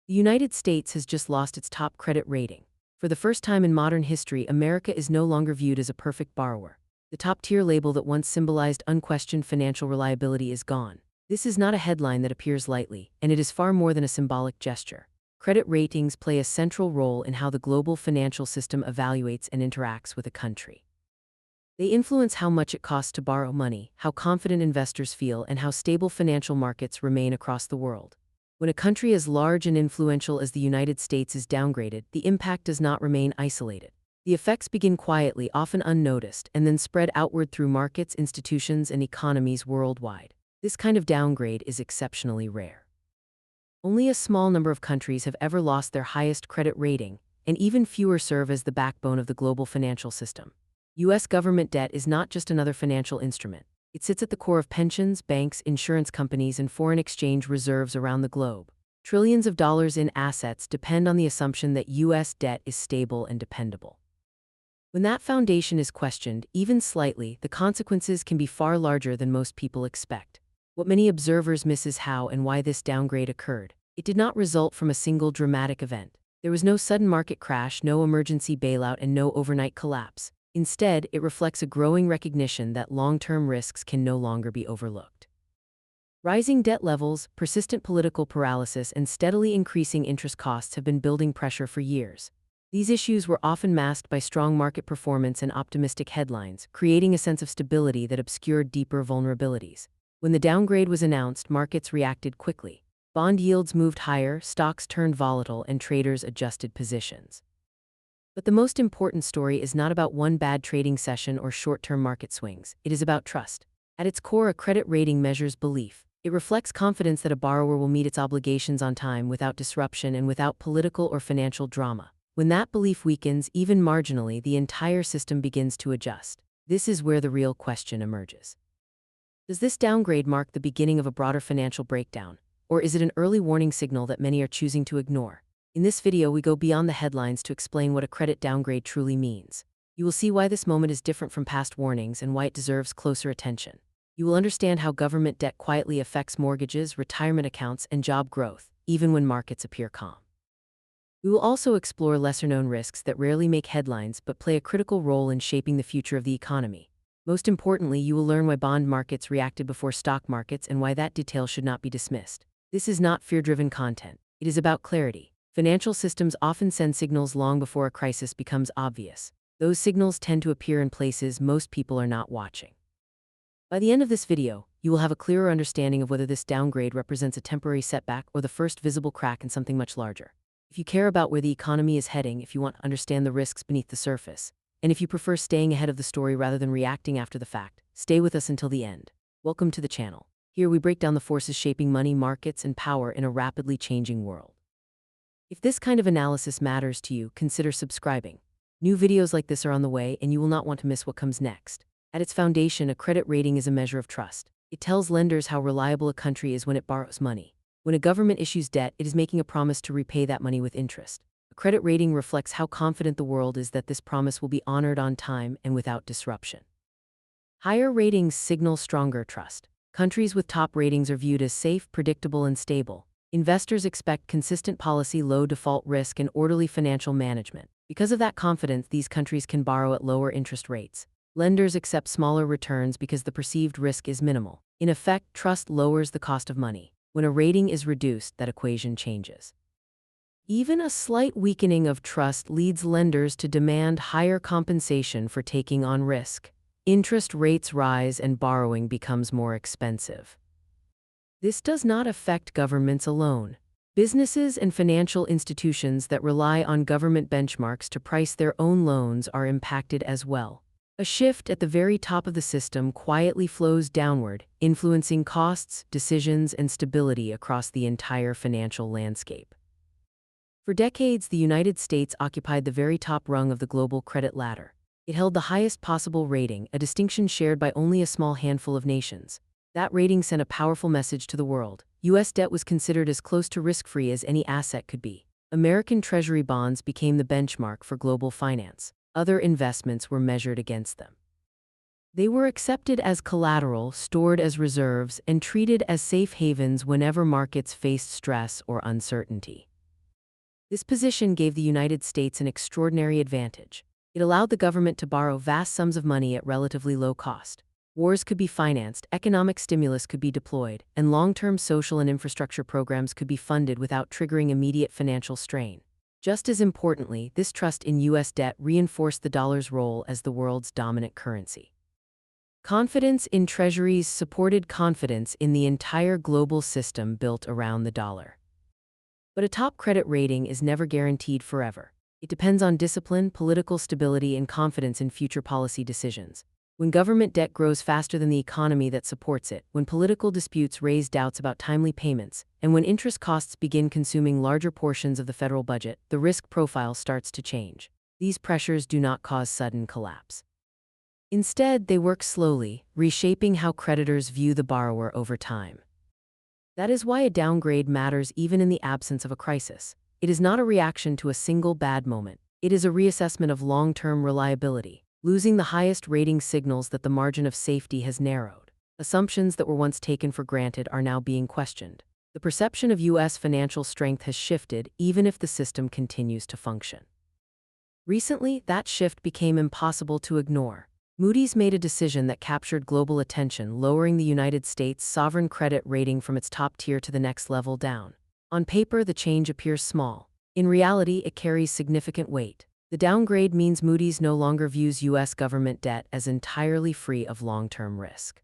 The United States has just lost its top credit rating. For the first time in modern history, America is no longer viewed as a perfect borrower. The top-tier label that once symbolized unquestioned financial reliability is gone. This is not a headline that appears lightly, and it is far more than a symbolic gesture. Credit ratings play a central role in how the global financial system evaluates and interacts with a country. They influence how much it costs to borrow money, how confident investors feel, and how stable financial markets remain across the world. When a country as large and influential as the United States is downgraded, the impact does not remain isolated. The effects begin quietly, often unnoticed, and then spread outward through markets, institutions, and economies worldwide. This kind of downgrade is exceptionally rare. Only a small number of countries have ever lost their highest credit rating, and even fewer serve as the backbone of the global financial system. U.S. government debt is not just another financial instrument. It sits at the core of pensions, banks, insurance companies, and foreign exchange reserves around the globe. Trillions of dollars in assets depend on the assumption that U.S. debt is stable and dependable. When that foundation is questioned, even slightly, the consequences can be far larger than most people expect. What many observers miss is how and why this downgrade occurred. It did not result from a single dramatic event. There was no sudden market crash, no emergency bailout, and no overnight collapse. Instead, it reflects a growing recognition that long-term risks can no longer be overlooked. Rising debt levels, persistent political paralysis, and steadily increasing interest costs have been building pressure for years. These issues were often masked by strong market performance and optimistic headlines, creating a sense of stability that obscured deeper vulnerabilities. When the downgrade was announced, markets reacted quickly. Bond yields moved higher, stocks turned volatile, and traders adjusted positions. But the most important story is not about one bad trading session or short-term market swings. It is about trust. At its core, a credit rating measures belief. It reflects confidence that a borrower will meet its obligations on time without disruption and without political or financial drama. When that belief weakens, even marginally, the entire system begins to adjust. This is where the real question emerges. Does this downgrade mark the beginning of a broader financial breakdown, or is it an early warning signal that many are choosing to ignore? In this video, we go beyond the headlines to explain what a credit downgrade truly means. You will see why this moment is different from past warnings and why it deserves closer attention. You will understand how government debt quietly affects mortgages, retirement accounts, and job growth, even when markets appear calm. We will also explore lesser-known risks that rarely make headlines but play a critical role in shaping the future of the economy. Most importantly, you will learn why bond markets reacted before stock markets and why that detail should not be dismissed. This is not fear-driven content. It is about clarity. Financial systems often send signals long before a crisis becomes obvious. Those signals tend to appear in places most people are not watching. By the end of this video, you will have a clearer understanding of whether this downgrade represents a temporary setback or the first visible crack in something much larger. If you care about where the economy is heading, if you want to understand the risks beneath the surface, and if you prefer staying ahead of the story rather than reacting after the fact, stay with us until the end. Welcome to the channel. Here we break down the forces shaping money, markets, and power in a rapidly changing world. If this kind of analysis matters to you, consider subscribing. New videos like this are on the way, and you will not want to miss what comes next. At its foundation, a credit rating is a measure of trust. It tells lenders how reliable a country is when it borrows money. When a government issues debt, it is making a promise to repay that money with interest. A credit rating reflects how confident the world is that this promise will be honored on time and without disruption. Higher ratings signal stronger trust. Countries with top ratings are viewed as safe, predictable, and stable. Investors expect consistent policy, low default risk, and orderly financial management. Because of that confidence, these countries can borrow at lower interest rates. Lenders accept smaller returns because the perceived risk is minimal. In effect, trust lowers the cost of money. When a rating is reduced, that equation changes. Even a slight weakening of trust leads lenders to demand higher compensation for taking on risk. Interest rates rise and borrowing becomes more expensive. This does not affect governments alone. Businesses and financial institutions that rely on government benchmarks to price their own loans are impacted as well. A shift at the very top of the system quietly flows downward, influencing costs, decisions, and stability across the entire financial landscape. For decades, the United States occupied the very top rung of the global credit ladder. It held the highest possible rating, a distinction shared by only a small handful of nations. That rating sent a powerful message to the world. U.S. debt was considered as close to risk-free as any asset could be. American Treasury bonds became the benchmark for global finance. Other investments were measured against them. They were accepted as collateral, stored as reserves, and treated as safe havens whenever markets faced stress or uncertainty. This position gave the United States an extraordinary advantage. It allowed the government to borrow vast sums of money at relatively low cost. Wars could be financed, economic stimulus could be deployed, and long-term social and infrastructure programs could be funded without triggering immediate financial strain. Just as importantly, this trust in U.S. debt reinforced the dollar's role as the world's dominant currency. Confidence in treasuries supported confidence in the entire global system built around the dollar. But a top credit rating is never guaranteed forever. It depends on discipline, political stability, and confidence in future policy decisions. When government debt grows faster than the economy that supports it, when political disputes raise doubts about timely payments, and when interest costs begin consuming larger portions of the federal budget, the risk profile starts to change. These pressures do not cause sudden collapse. Instead, they work slowly, reshaping how creditors view the borrower over time. That is why a downgrade matters even in the absence of a crisis. It is not a reaction to a single bad moment. It is a reassessment of long-term reliability. Losing the highest rating signals that the margin of safety has narrowed. Assumptions that were once taken for granted are now being questioned. The perception of U.S. financial strength has shifted, even if the system continues to function. Recently, that shift became impossible to ignore. Moody's made a decision that captured global attention, lowering the United States' sovereign credit rating from its top tier to the next level down. On paper, the change appears small. In reality, it carries significant weight. The downgrade means Moody's no longer views U.S. government debt as entirely free of long-term risk.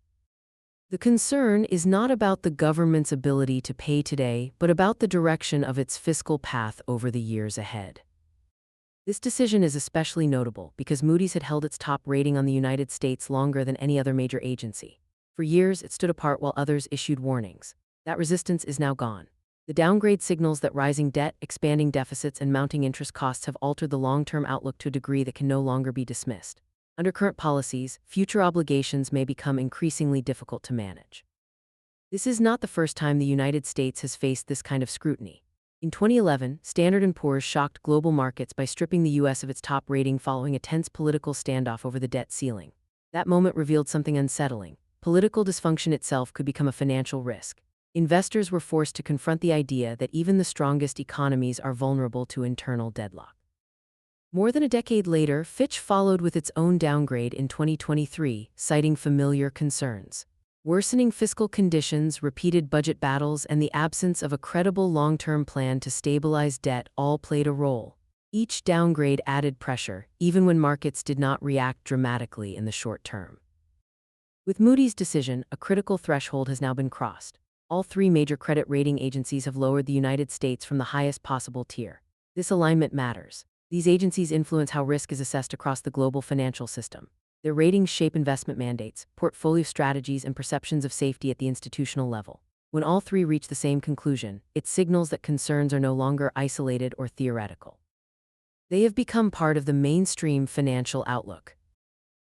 The concern is not about the government's ability to pay today, but about the direction of its fiscal path over the years ahead. This decision is especially notable because Moody's had held its top rating on the United States longer than any other major agency. For years, it stood apart while others issued warnings. That resistance is now gone. The downgrade signals that rising debt, expanding deficits, and mounting interest costs have altered the long-term outlook to a degree that can no longer be dismissed. Under current policies, future obligations may become increasingly difficult to manage. This is not the first time the United States has faced this kind of scrutiny. In 2011, Standard & Poor's shocked global markets by stripping the U.S. of its top rating following a tense political standoff over the debt ceiling. That moment revealed something unsettling. Political dysfunction itself could become a financial risk. Investors were forced to confront the idea that even the strongest economies are vulnerable to internal deadlock. More than a decade later, Fitch followed with its own downgrade in 2023, citing familiar concerns. Worsening fiscal conditions, repeated budget battles, and the absence of a credible long-term plan to stabilize debt all played a role. Each downgrade added pressure, even when markets did not react dramatically in the short term. With Moody's decision, a critical threshold has now been crossed. All three major credit rating agencies have lowered the United States from the highest possible tier. This alignment matters. These agencies influence how risk is assessed across the global financial system. Their ratings shape investment mandates, portfolio strategies, and perceptions of safety at the institutional level. When all three reach the same conclusion, it signals that concerns are no longer isolated or theoretical. They have become part of the mainstream financial outlook.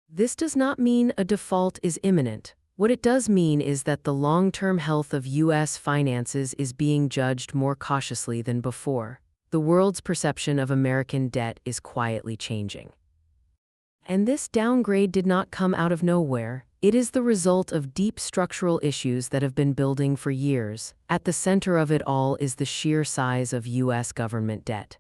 This does not mean a default is imminent. What it does mean is that the long-term health of U.S. finances is being judged more cautiously than before. The world's perception of American debt is quietly changing. And this downgrade did not come out of nowhere. It is the result of deep structural issues that have been building for years. At the center of it all is the sheer size of U.S. government debt.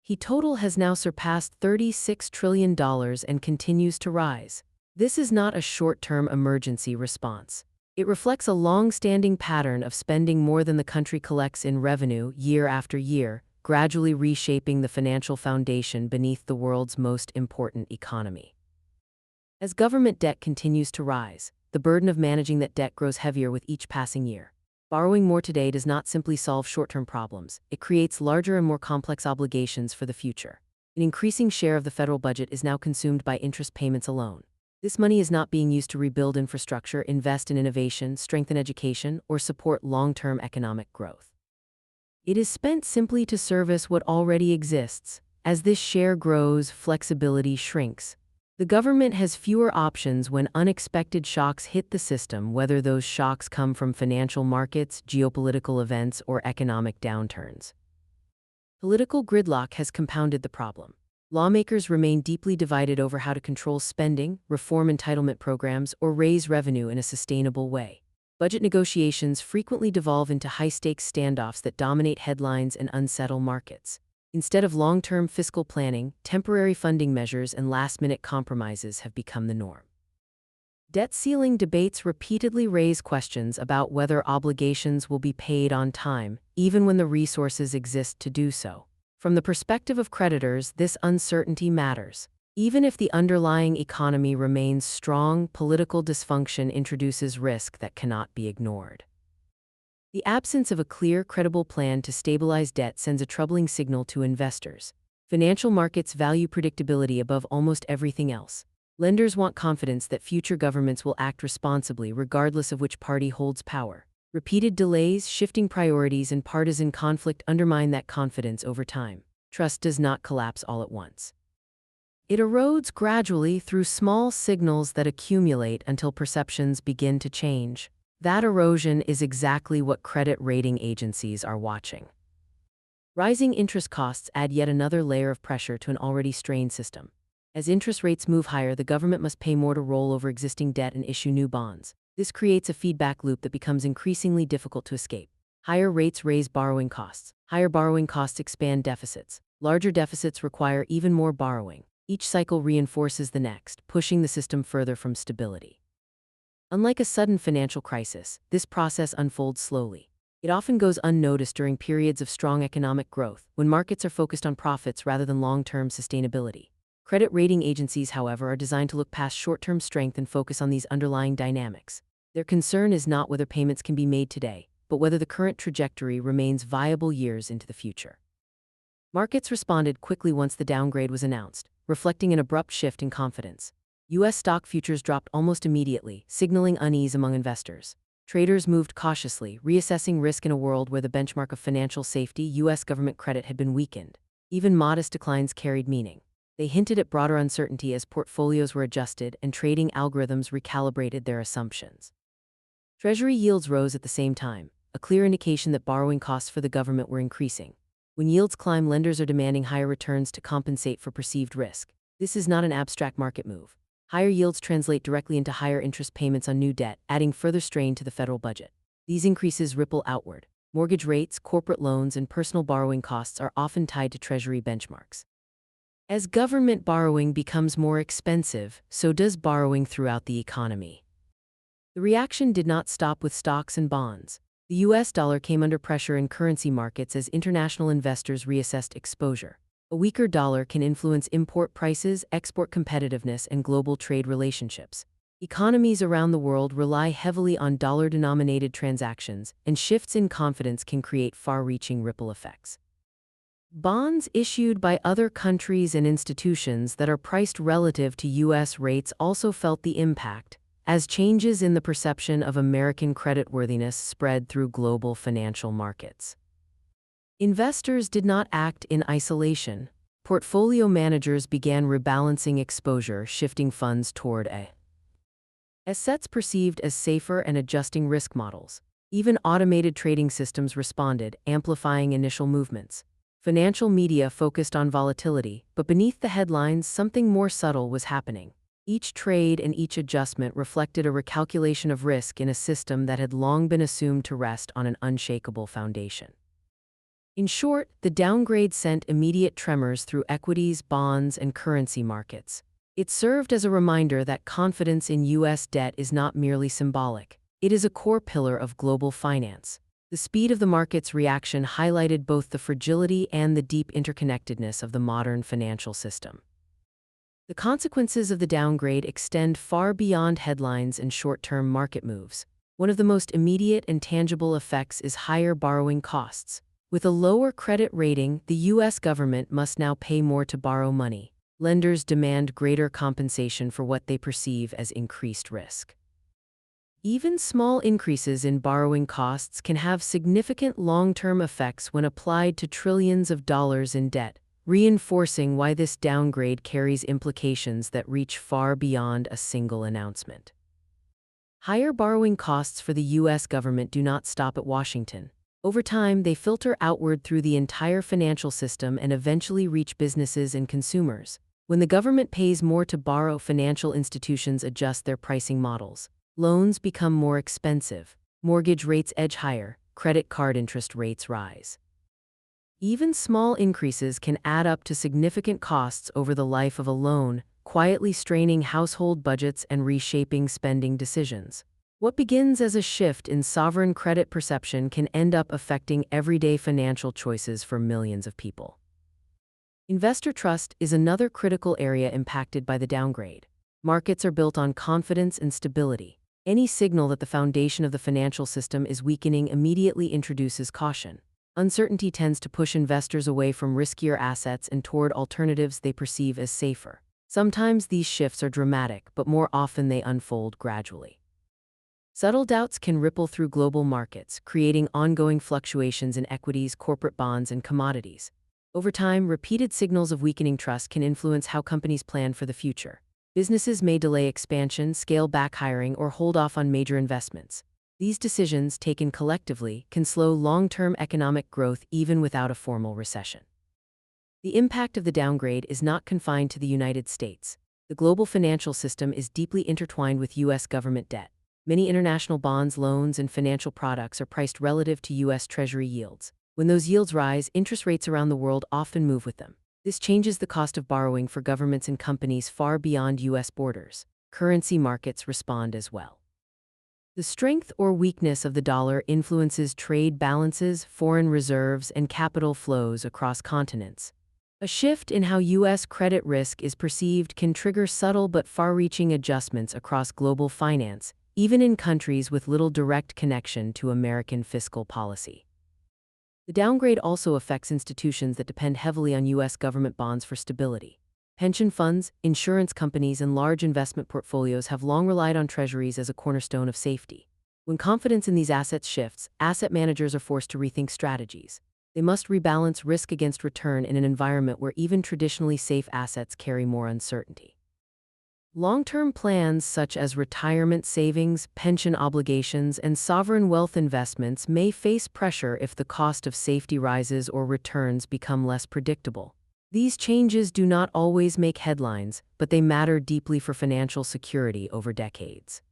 The total has now surpassed $36 trillion and continues to rise. This is not a short-term emergency response. It reflects a long-standing pattern of spending more than the country collects in revenue year after year, gradually reshaping the financial foundation beneath the world's most important economy. As government debt continues to rise, the burden of managing that debt grows heavier with each passing year. Borrowing more today does not simply solve short-term problems. It creates larger and more complex obligations for the future. An increasing share of the federal budget is now consumed by interest payments alone. This money is not being used to rebuild infrastructure, invest in innovation, strengthen education, or support long-term economic growth. It is spent simply to service what already exists. As this share grows, flexibility shrinks. The government has fewer options when unexpected shocks hit the system, whether those shocks come from financial markets, geopolitical events, or economic downturns. Political gridlock has compounded the problem. Lawmakers remain deeply divided over how to control spending, reform entitlement programs, or raise revenue in a sustainable way. Budget negotiations frequently devolve into high-stakes standoffs that dominate headlines and unsettle markets. Instead of long-term fiscal planning, temporary funding measures and last-minute compromises have become the norm. Debt ceiling debates repeatedly raise questions about whether obligations will be paid on time, even when the resources exist to do so. From the perspective of creditors, this uncertainty matters. Even if the underlying economy remains strong, political dysfunction introduces risk that cannot be ignored. The absence of a clear, credible plan to stabilize debt sends a troubling signal to investors. Financial markets value predictability above almost everything else. Lenders want confidence that future governments will act responsibly regardless of which party holds power. Repeated delays, shifting priorities, and partisan conflict undermine that confidence over time. Trust does not collapse all at once. It erodes gradually through small signals that accumulate until perceptions begin to change. That erosion is exactly what credit rating agencies are watching. Rising interest costs add yet another layer of pressure to an already strained system. As interest rates move higher, the government must pay more to roll over existing debt and issue new bonds. This creates a feedback loop that becomes increasingly difficult to escape. Higher rates raise borrowing costs. Higher borrowing costs expand deficits. Larger deficits require even more borrowing. Each cycle reinforces the next, pushing the system further from stability. Unlike a sudden financial crisis, this process unfolds slowly. It often goes unnoticed during periods of strong economic growth, when markets are focused on profits rather than long-term sustainability. Credit rating agencies, however, are designed to look past short-term strength and focus on these underlying dynamics. Their concern is not whether payments can be made today, but whether the current trajectory remains viable years into the future. Markets responded quickly once the downgrade was announced, reflecting an abrupt shift in confidence. U.S. stock futures dropped almost immediately, signaling unease among investors. Traders moved cautiously, reassessing risk in a world where the benchmark of financial safety, U.S. government credit, had been weakened. Even modest declines carried meaning. They hinted at broader uncertainty as portfolios were adjusted and trading algorithms recalibrated their assumptions. Treasury yields rose at the same time, a clear indication that borrowing costs for the government were increasing. When yields climb, lenders are demanding higher returns to compensate for perceived risk. This is not an abstract market move. Higher yields translate directly into higher interest payments on new debt, adding further strain to the federal budget. These increases ripple outward. Mortgage rates, corporate loans, and personal borrowing costs are often tied to Treasury benchmarks. As government borrowing becomes more expensive, so does borrowing throughout the economy. The reaction did not stop with stocks and bonds. The U.S. dollar came under pressure in currency markets as international investors reassessed exposure. A weaker dollar can influence import prices, export competitiveness, and global trade relationships. Economies around the world rely heavily on dollar-denominated transactions, and shifts in confidence can create far-reaching ripple effects. Bonds issued by other countries and institutions that are priced relative to U.S. rates also felt the impact, as changes in the perception of American creditworthiness spread through global financial markets. Investors did not act in isolation. Portfolio managers began rebalancing exposure, shifting funds toward assets perceived as safer and adjusting risk models. Even automated trading systems responded, amplifying initial movements. Financial media focused on volatility, but beneath the headlines, something more subtle was happening. Each trade and each adjustment reflected a recalculation of risk in a system that had long been assumed to rest on an unshakable foundation. In short, the downgrade sent immediate tremors through equities, bonds, and currency markets. It served as a reminder that confidence in U.S. debt is not merely symbolic. It is a core pillar of global finance. The speed of the market's reaction highlighted both the fragility and the deep interconnectedness of the modern financial system. The consequences of the downgrade extend far beyond headlines and short-term market moves. One of the most immediate and tangible effects is higher borrowing costs. With a lower credit rating, the U.S. government must now pay more to borrow money. Lenders demand greater compensation for what they perceive as increased risk. Even small increases in borrowing costs can have significant long-term effects when applied to trillions of dollars in debt, reinforcing why this downgrade carries implications that reach far beyond a single announcement. Higher borrowing costs for the U.S. government do not stop at Washington. Over time, they filter outward through the entire financial system and eventually reach businesses and consumers. When the government pays more to borrow, financial institutions adjust their pricing models. Loans become more expensive. Mortgage rates edge higher, credit card interest rates rise. Even small increases can add up to significant costs over the life of a loan, quietly straining household budgets and reshaping spending decisions. What begins as a shift in sovereign credit perception can end up affecting everyday financial choices for millions of people. Investor trust is another critical area impacted by the downgrade. Markets are built on confidence and stability. Any signal that the foundation of the financial system is weakening immediately introduces caution. Uncertainty tends to push investors away from riskier assets and toward alternatives they perceive as safer. Sometimes these shifts are dramatic, but more often they unfold gradually. Subtle doubts can ripple through global markets, creating ongoing fluctuations in equities, corporate bonds, and commodities. Over time, repeated signals of weakening trust can influence how companies plan for the future. Businesses may delay expansion, scale back hiring, or hold off on major investments. These decisions, taken collectively, can slow long-term economic growth even without a formal recession. The impact of the downgrade is not confined to the United States. The global financial system is deeply intertwined with U.S. government debt. Many international bonds, loans, and financial products are priced relative to U.S. Treasury yields. When those yields rise, interest rates around the world often move with them. This changes the cost of borrowing for governments and companies far beyond U.S. borders. Currency markets respond as well. The strength or weakness of the dollar influences trade balances, foreign reserves, and capital flows across continents. A shift in how U.S. credit risk is perceived can trigger subtle but far-reaching adjustments across global finance, even in countries with little direct connection to American fiscal policy. The downgrade also affects institutions that depend heavily on U.S. government bonds for stability. Pension funds, insurance companies, and large investment portfolios have long relied on treasuries as a cornerstone of safety. When confidence in these assets shifts, asset managers are forced to rethink strategies. They must rebalance risk against return in an environment where even traditionally safe assets carry more uncertainty. Long-term plans such as retirement savings, pension obligations, and sovereign wealth investments may face pressure if the cost of safety rises or returns become less predictable. These changes do not always make headlines, but they matter deeply for financial security over decades.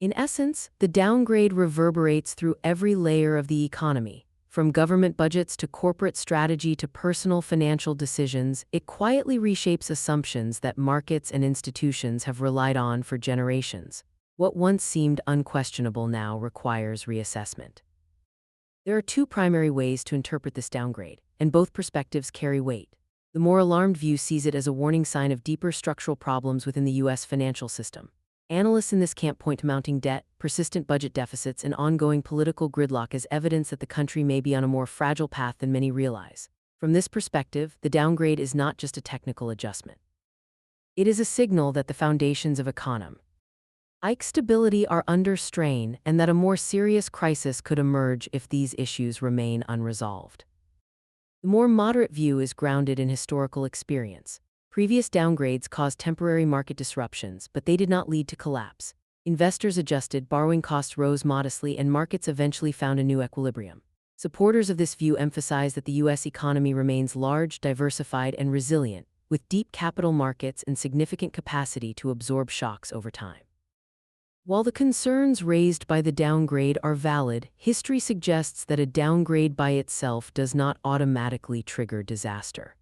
In essence, the downgrade reverberates through every layer of the economy. From government budgets to corporate strategy to personal financial decisions, it quietly reshapes assumptions that markets and institutions have relied on for generations. What once seemed unquestionable now requires reassessment. There are two primary ways to interpret this downgrade, and both perspectives carry weight. The more alarmed view sees it as a warning sign of deeper structural problems within the U.S. financial system. Analysts in this camp point to mounting debt, persistent budget deficits, and ongoing political gridlock as evidence that the country may be on a more fragile path than many realize. From this perspective, the downgrade is not just a technical adjustment. It is a signal that the foundations of economic stability are under strain and that a more serious crisis could emerge if these issues remain unresolved. The more moderate view is grounded in historical experience. Previous downgrades caused temporary market disruptions, but they did not lead to collapse. Investors adjusted, borrowing costs rose modestly, and markets eventually found a new equilibrium. Supporters of this view emphasize that the U.S. economy remains large, diversified, and resilient, with deep capital markets and significant capacity to absorb shocks over time. While the concerns raised by the downgrade are valid, history suggests that a downgrade by itself does not automatically trigger disaster.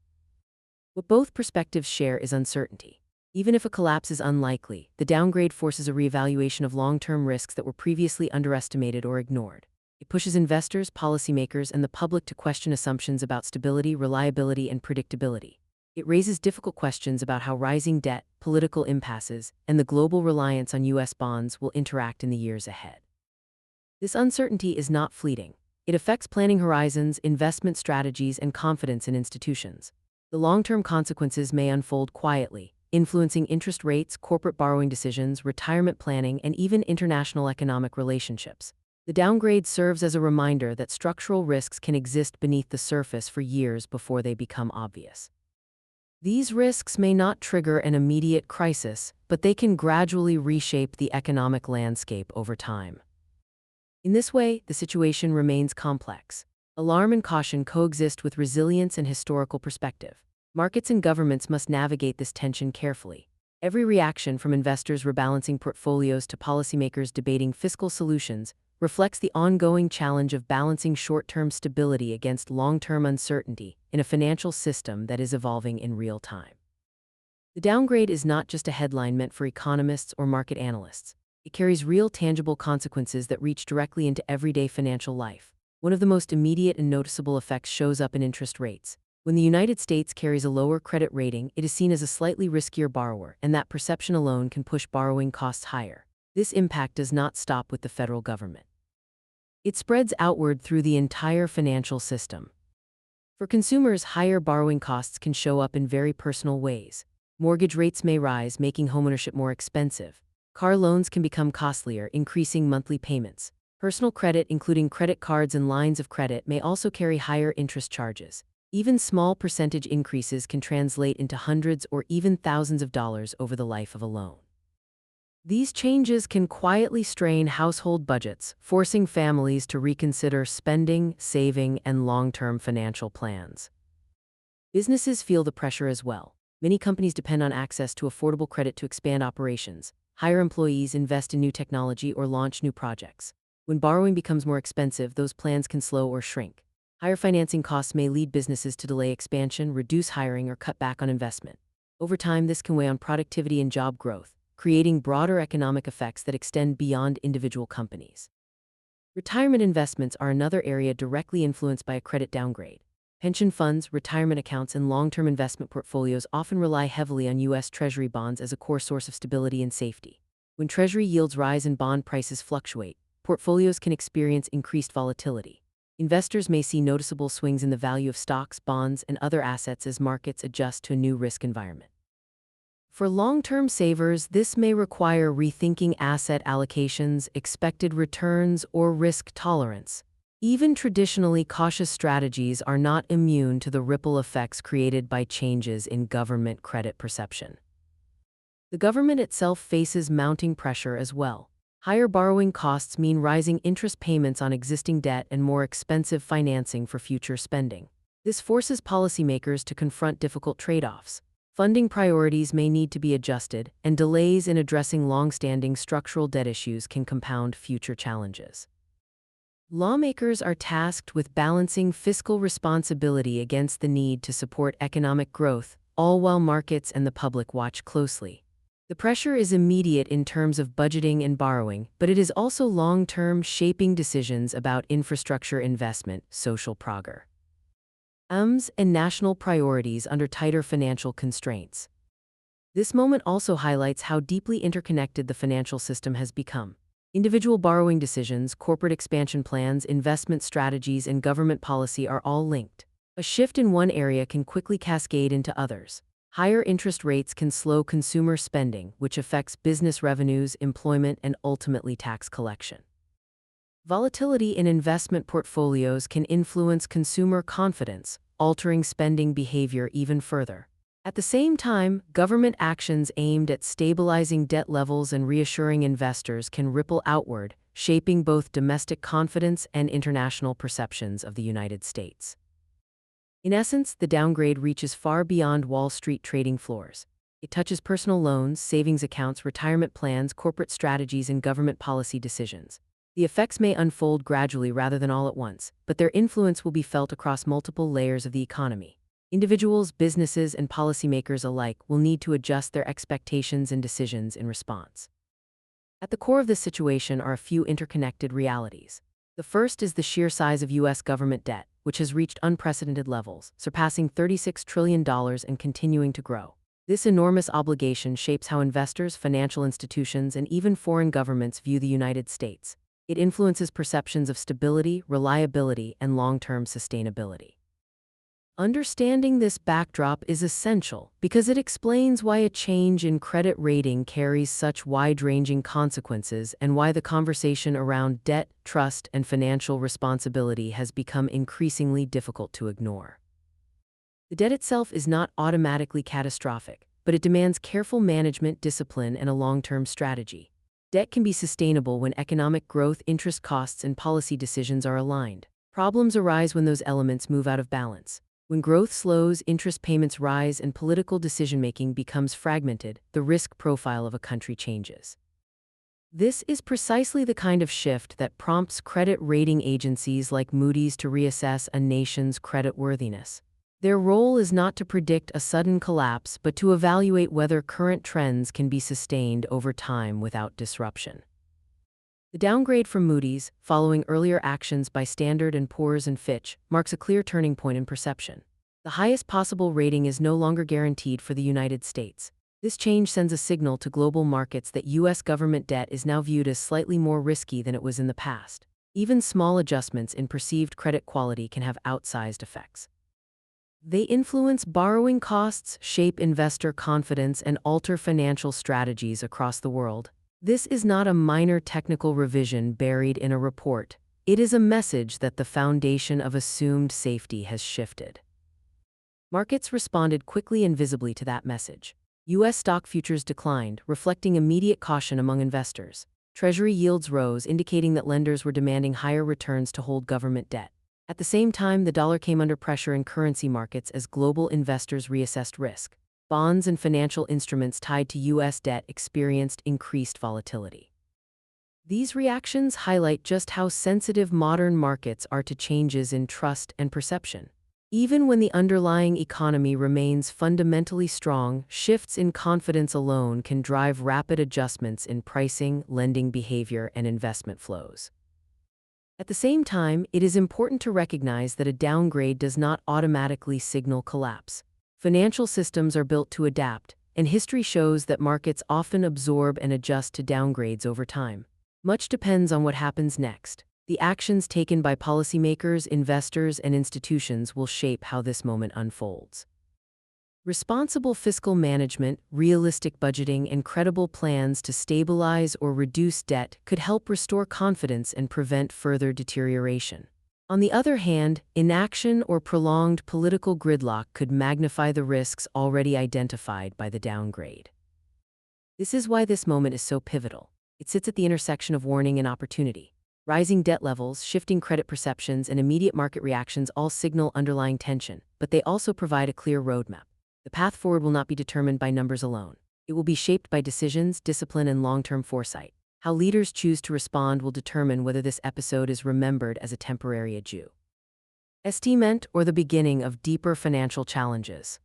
What both perspectives share is uncertainty. Even if a collapse is unlikely, the downgrade forces a reevaluation of long-term risks that were previously underestimated or ignored. It pushes investors, policymakers, and the public to question assumptions about stability, reliability, and predictability. It raises difficult questions about how rising debt, political impasses, and the global reliance on U.S. bonds will interact in the years ahead. This uncertainty is not fleeting. It affects planning horizons, investment strategies, and confidence in institutions. The long-term consequences may unfold quietly, influencing interest rates, corporate borrowing decisions, retirement planning, and even international economic relationships. The downgrade serves as a reminder that structural risks can exist beneath the surface for years before they become obvious. These risks may not trigger an immediate crisis, but they can gradually reshape the economic landscape over time. In this way, the situation remains complex. Alarm and caution coexist with resilience and historical perspective. Markets and governments must navigate this tension carefully. Every reaction, from investors rebalancing portfolios to policymakers debating fiscal solutions, reflects the ongoing challenge of balancing short-term stability against long-term uncertainty in a financial system that is evolving in real time. The downgrade is not just a headline meant for economists or market analysts. It carries real, tangible consequences that reach directly into everyday financial life. One of the most immediate and noticeable effects shows up in interest rates. When the United States carries a lower credit rating, it is seen as a slightly riskier borrower, and that perception alone can push borrowing costs higher. This impact does not stop with the federal government. It spreads outward through the entire financial system. For consumers, higher borrowing costs can show up in very personal ways. Mortgage rates may rise, making homeownership more expensive. Car loans can become costlier, increasing monthly payments. Personal credit, including credit cards and lines of credit, may also carry higher interest charges. Even small percentage increases can translate into hundreds or even thousands of dollars over the life of a loan. These changes can quietly strain household budgets, forcing families to reconsider spending, saving, and long-term financial plans. Businesses feel the pressure as well. Many companies depend on access to affordable credit to expand operations, hire employees, invest in new technology, or launch new projects. When borrowing becomes more expensive, those plans can slow or shrink. Higher financing costs may lead businesses to delay expansion, reduce hiring, or cut back on investment. Over time, this can weigh on productivity and job growth, creating broader economic effects that extend beyond individual companies. Retirement investments are another area directly influenced by a credit downgrade. Pension funds, retirement accounts, and long-term investment portfolios often rely heavily on U.S. Treasury bonds as a core source of stability and safety. When Treasury yields rise and bond prices fluctuate, portfolios can experience increased volatility. Investors may see noticeable swings in the value of stocks, bonds, and other assets as markets adjust to a new risk environment. For long-term savers, this may require rethinking asset allocations, expected returns, or risk tolerance. Even traditionally cautious strategies are not immune to the ripple effects created by changes in government credit perception. The government itself faces mounting pressure as well. Higher borrowing costs mean rising interest payments on existing debt and more expensive financing for future spending. This forces policymakers to confront difficult trade-offs. Funding priorities may need to be adjusted, and delays in addressing long-standing structural debt issues can compound future challenges. Lawmakers are tasked with balancing fiscal responsibility against the need to support economic growth, all while markets and the public watch closely. The pressure is immediate in terms of budgeting and borrowing, but it is also long-term, shaping decisions about infrastructure investment, social progress, and national priorities under tighter financial constraints. This moment also highlights how deeply interconnected the financial system has become. Individual borrowing decisions, corporate expansion plans, investment strategies, and government policy are all linked. A shift in one area can quickly cascade into others. Higher interest rates can slow consumer spending, which affects business revenues, employment, and ultimately tax collection. Volatility in investment portfolios can influence consumer confidence, altering spending behavior even further. At the same time, government actions aimed at stabilizing debt levels and reassuring investors can ripple outward, shaping both domestic confidence and international perceptions of the United States. In essence, the downgrade reaches far beyond Wall Street trading floors. It touches personal loans, savings accounts, retirement plans, corporate strategies, and government policy decisions. The effects may unfold gradually rather than all at once, but their influence will be felt across multiple layers of the economy. Individuals, businesses, and policymakers alike will need to adjust their expectations and decisions in response. At the core of this situation are a few interconnected realities. The first is the sheer size of U.S. government debt, which has reached unprecedented levels, surpassing $36 trillion and continuing to grow. This enormous obligation shapes how investors, financial institutions, and even foreign governments view the United States. It influences perceptions of stability, reliability, and long-term sustainability. Understanding this backdrop is essential because it explains why a change in credit rating carries such wide-ranging consequences and why the conversation around debt, trust, and financial responsibility has become increasingly difficult to ignore. The debt itself is not automatically catastrophic, but it demands careful management, discipline, and a long-term strategy. Debt can be sustainable when economic growth, interest costs, and policy decisions are aligned. Problems arise when those elements move out of balance. When growth slows, interest payments rise, and political decision-making becomes fragmented, the risk profile of a country changes. This is precisely the kind of shift that prompts credit rating agencies like Moody's to reassess a nation's creditworthiness. Their role is not to predict a sudden collapse, but to evaluate whether current trends can be sustained over time without disruption. The downgrade from Moody's, following earlier actions by Standard & Poor's and Fitch, marks a clear turning point in perception. The highest possible rating is no longer guaranteed for the United States. This change sends a signal to global markets that U.S. government debt is now viewed as slightly more risky than it was in the past. Even small adjustments in perceived credit quality can have outsized effects. They influence borrowing costs, shape investor confidence, and alter financial strategies across the world. This is not a minor technical revision buried in a report. It is a message that the foundation of assumed safety has shifted. Markets responded quickly and visibly to that message. U.S. stock futures declined, reflecting immediate caution among investors. Treasury yields rose, indicating that lenders were demanding higher returns to hold government debt. At the same time, the dollar came under pressure in currency markets as global investors reassessed risk. Bonds and financial instruments tied to U.S. debt experienced increased volatility. These reactions highlight just how sensitive modern markets are to changes in trust and perception. Even when the underlying economy remains fundamentally strong, shifts in confidence alone can drive rapid adjustments in pricing, lending behavior, and investment flows. At the same time, it is important to recognize that a downgrade does not automatically signal collapse. Financial systems are built to adapt, and history shows that markets often absorb and adjust to downgrades over time. Much depends on what happens next. The actions taken by policymakers, investors, and institutions will shape how this moment unfolds. Responsible fiscal management, realistic budgeting, and credible plans to stabilize or reduce debt could help restore confidence and prevent further deterioration. On the other hand, inaction or prolonged political gridlock could magnify the risks already identified by the downgrade. This is why this moment is so pivotal. It sits at the intersection of warning and opportunity. Rising debt levels, shifting credit perceptions, and immediate market reactions all signal underlying tension, but they also provide a clear roadmap. The path forward will not be determined by numbers alone. It will be shaped by decisions, discipline, and long-term foresight. How leaders choose to respond will determine whether this episode is remembered as a temporary adjustment or the beginning of deeper financial challenges.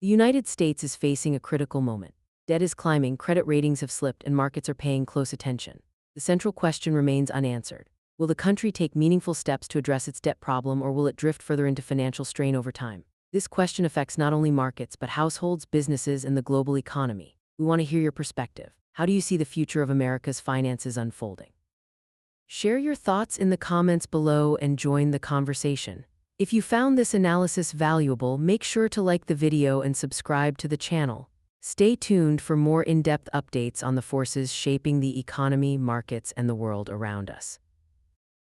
The United States is facing a critical moment. Debt is climbing, credit ratings have slipped, and markets are paying close attention. The central question remains unanswered. Will the country take meaningful steps to address its debt problem, or will it drift further into financial strain over time? This question affects not only markets but households, businesses, and the global economy. We want to hear your perspective. How do you see the future of America's finances unfolding? Share your thoughts in the comments below and join the conversation. If you found this analysis valuable, make sure to like the video and subscribe to the channel. Stay tuned for more in-depth updates on the forces shaping the economy, markets, and the world around us.